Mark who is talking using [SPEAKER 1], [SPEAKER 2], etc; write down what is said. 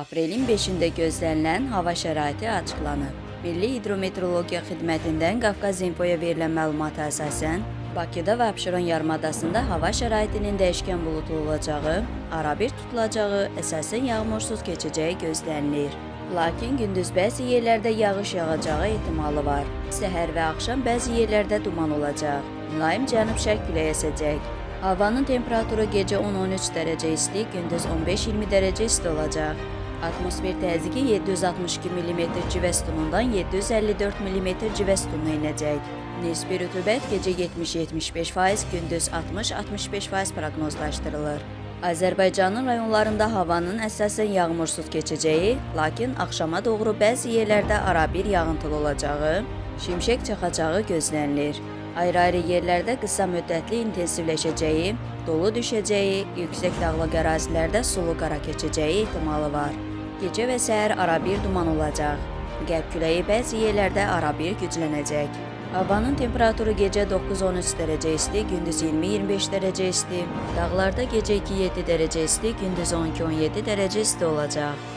[SPEAKER 1] Aprelin 5-də gözlənilən hava şəraiti açıqlanıb. Milli Hidrometeorologiya Xidmətindən Qafqaz İnfoya verilən məlumata əsasən, Bakıda və Abşeron yarımadasında hava şəraitinin dəyişkən buludlu olacağı, arabir tutulacağı, əsasən yağmursuz keçəcəyi gözlənilir. Lakin gündüz bəzi yerlərdə yağış yağacağı ehtimalı var. Səhər və axşam bəzi yerlərdə duman olacaq. Mülayim cənub-şərq küləyi əsəcək. Havanın temperaturu gecə 10-13 dərəcə isti, gündüz 15-20 dərəcə isti olacaq. Atmosfer təzyiqi 762 mm civə sütunundan 754 mm civə sütununa enəcək. Nisbi rütubət gecə 70-75%, gündüz 60-65% proqnozlaşdırılır. Azərbaycanın rayonlarında havanın əsasən yağmursuz keçəcəyi, lakin axşama doğru bəzi yerlərdə arabir yağıntılı olacağı, şimşək çaxacağı gözlənilir. Ayrı-ayrı yerlərdə qısa müddətli intensivləşəcəyi, dolu düşəcəyi, yüksək dağlıq ərazilərdə sulu qara keçəcəyi ehtimalı var. Gecə və səhər arabir duman olacaq. Qərb küləyi bəzi yerlərdə arabir güclənəcək. Havanın temperaturu gecə 9-13 dərəcə isti, gündüz 20-25 dərəcə isti. Dağlarda gecə 2-7 dərəcə isti, gündüz 12-17 dərəcə isti olacaq.